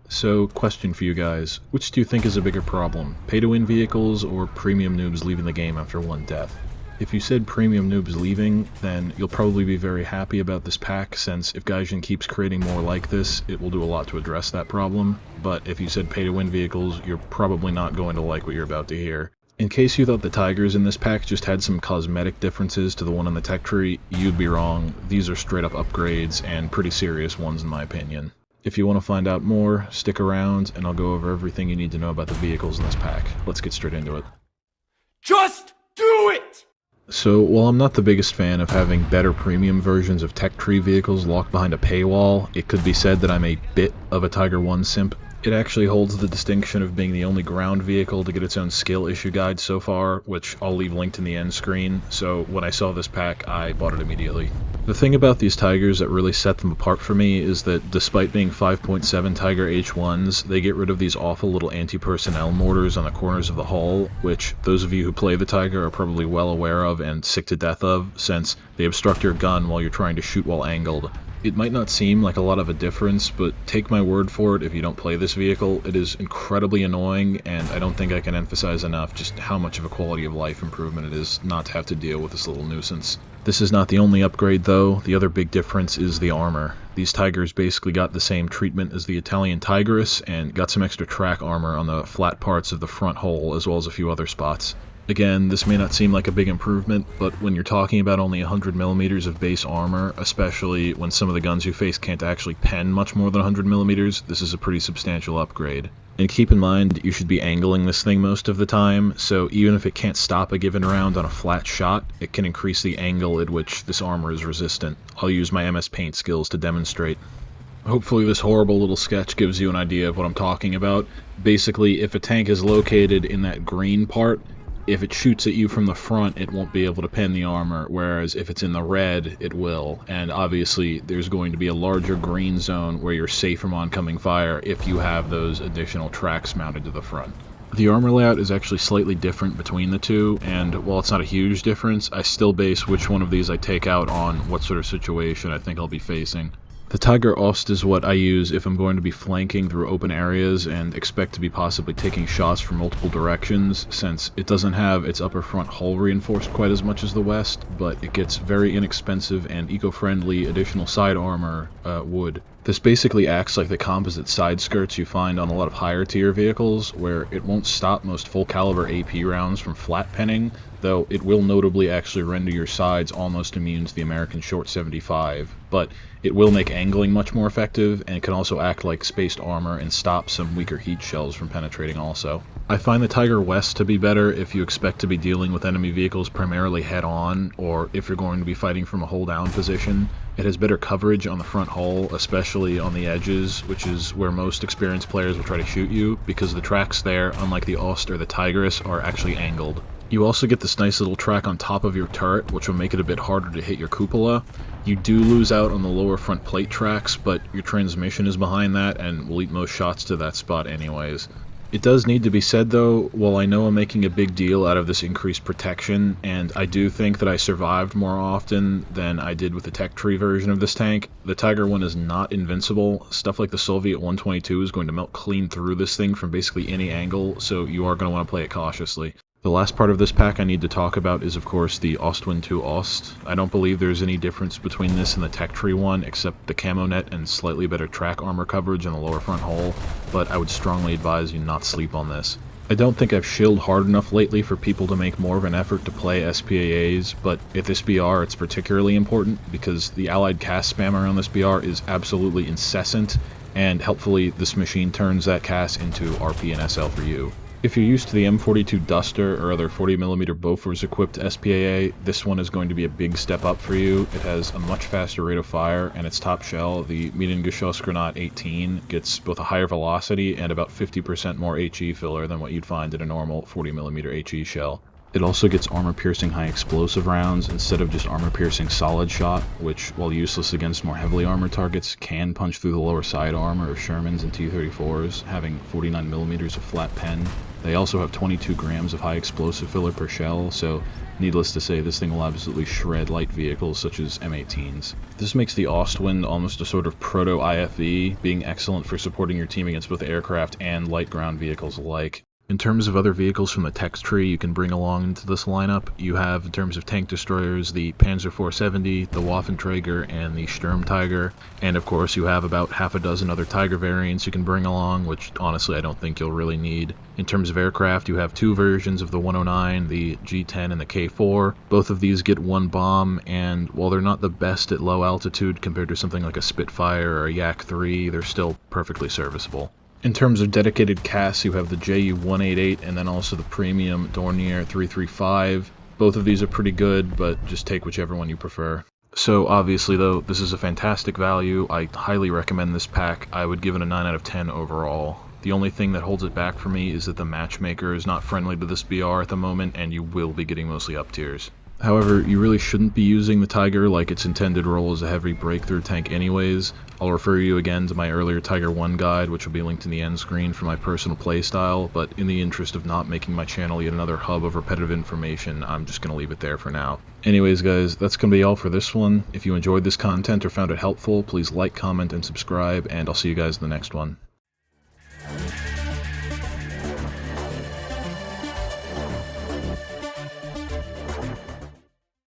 So, question for you guys. Which do you think is a bigger problem? Pay-to-win vehicles or premium noobs leaving the game after one death? If you said premium noobs leaving, then you'll probably be very happy about this pack, since if Gaijin keeps creating more like this, it will do a lot to address that problem. But if you said pay-to-win vehicles, you're probably not going to like what you're about to hear. In case you thought the Tigers in this pack just had some cosmetic differences to the one in the tech tree, you'd be wrong. These are straight up upgrades, and pretty serious ones in my opinion. If you want to find out more, stick around, and I'll go over everything you need to know about the vehicles in this pack. Let's get straight into it. Just do it! So, while I'm not the biggest fan of having better premium versions of tech tree vehicles locked behind a paywall, it could be said that I'm a bit of a Tiger 1 simp. It actually holds the distinction of being the only ground vehicle to get its own skill issue guide so far, which I'll leave linked in the end screen, so when I saw this pack, I bought it immediately. The thing about these Tigers that really set them apart for me is that despite being 5.7 Tiger H1s, they get rid of these awful little anti-personnel mortars on the corners of the hull, which those of you who play the Tiger are probably well aware of and sick to death of, since they obstruct your gun while you're trying to shoot while angled. It might not seem like a lot of a difference, but take my word for it, if you don't play this vehicle, it is incredibly annoying, and I don't think I can emphasize enough just how much of a quality of life improvement it is not to have to deal with this little nuisance. This is not the only upgrade though. The other big difference is the armor. These Tigers basically got the same treatment as the Italian Tigris, and got some extra track armor on the flat parts of the front hull as well as a few other spots. Again, this may not seem like a big improvement, but when you're talking about only 100mm of base armor, especially when some of the guns you face can't actually pen much more than 100mm, this is a pretty substantial upgrade. And keep in mind, you should be angling this thing most of the time, so even if it can't stop a given round on a flat shot, it can increase the angle at which this armor is resistant. I'll use my MS Paint skills to demonstrate. Hopefully this horrible little sketch gives you an idea of what I'm talking about. Basically, if a tank is located in that green part, if it shoots at you from the front, it won't be able to pen the armor, whereas if it's in the red, it will. And obviously, there's going to be a larger green zone where you're safe from oncoming fire if you have those additional tracks mounted to the front. The armor layout is actually slightly different between the two, and while it's not a huge difference, I still base which one of these I take out on what sort of situation I think I'll be facing. The Tiger Ost is what I use if I'm going to be flanking through open areas and expect to be possibly taking shots from multiple directions, since it doesn't have its upper front hull reinforced quite as much as the West, but it gets very inexpensive and eco-friendly additional side armor wood. This basically acts like the composite side skirts you find on a lot of higher tier vehicles, where it won't stop most full caliber AP rounds from flat penning, though it will notably actually render your sides almost immune to the American Short 75, but it will make angling much more effective, and can also act like spaced armor and stop some weaker heat shells from penetrating also. I find the Tiger West to be better if you expect to be dealing with enemy vehicles primarily head-on, or if you're going to be fighting from a hold-down position. It has better coverage on the front hull, especially on the edges, which is where most experienced players will try to shoot you, because the tracks there, unlike the Ost or the Tigris, are actually angled. You also get this nice little track on top of your turret, which will make it a bit harder to hit your cupola. You do lose out on the lower front plate tracks, but your transmission is behind that and will eat most shots to that spot anyways. It does need to be said though, while I know I'm making a big deal out of this increased protection, and I do think that I survived more often than I did with the tech tree version of this tank, the Tiger 1 is not invincible. Stuff like the Soviet 122 is going to melt clean through this thing from basically any angle, so you are going to want to play it cautiously. The last part of this pack I need to talk about is of course the Ostwind 2 Ost. I don't believe there's any difference between this and the Tech Tree one except the camo net and slightly better track armor coverage on the lower front hull, but I would strongly advise you not sleep on this. I don't think I've shilled hard enough lately for people to make more of an effort to play SPAAs, but at this BR it's particularly important because the allied cast spammer on this BR is absolutely incessant, and helpfully this machine turns that cast into RP and SL for you. If you're used to the M42 Duster or other 40mm Bofors equipped SPAA, this one is going to be a big step up for you. It has a much faster rate of fire, and its top shell, the Mediengeschossgranat 18, gets both a higher velocity and about 50% more HE filler than what you'd find in a normal 40mm HE shell. It also gets armor-piercing high explosive rounds instead of just armor-piercing solid shot, which, while useless against more heavily armored targets, can punch through the lower side armor of Shermans and T-34s, having 49mm of flat pen. They also have 22 grams of high explosive filler per shell, so needless to say, this thing will absolutely shred light vehicles such as M18s. This makes the Ostwind almost a sort of proto-IFV, being excellent for supporting your team against both aircraft and light ground vehicles alike. In terms of other vehicles from the text tree you can bring along into this lineup, you have, in terms of tank destroyers, the Panzer 470, the Waffenträger, and the Sturmtiger. And of course you have about half a dozen other Tiger variants you can bring along, which honestly I don't think you'll really need. In terms of aircraft, you have two versions of the 109, the G10 and the K4. Both of these get one bomb, and while they're not the best at low altitude compared to something like a Spitfire or a Yak-3, they're still perfectly serviceable. In terms of dedicated casts, you have the Ju-188 and then also the premium Dornier 335. Both of these are pretty good, but just take whichever one you prefer. So obviously though, this is a fantastic value. I highly recommend this pack. I would give it a 9 out of 10 overall. The only thing that holds it back for me is that the matchmaker is not friendly to this BR at the moment, and you will be getting mostly up tiers. However, you really shouldn't be using the Tiger like its intended role as a heavy breakthrough tank anyways. I'll refer you again to my earlier Tiger 1 guide, which will be linked in the end screen for my personal playstyle, but in the interest of not making my channel yet another hub of repetitive information, I'm just going to leave it there for now. Anyways guys, that's going to be all for this one. If you enjoyed this content or found it helpful, please like, comment, and subscribe, and I'll see you guys in the next one.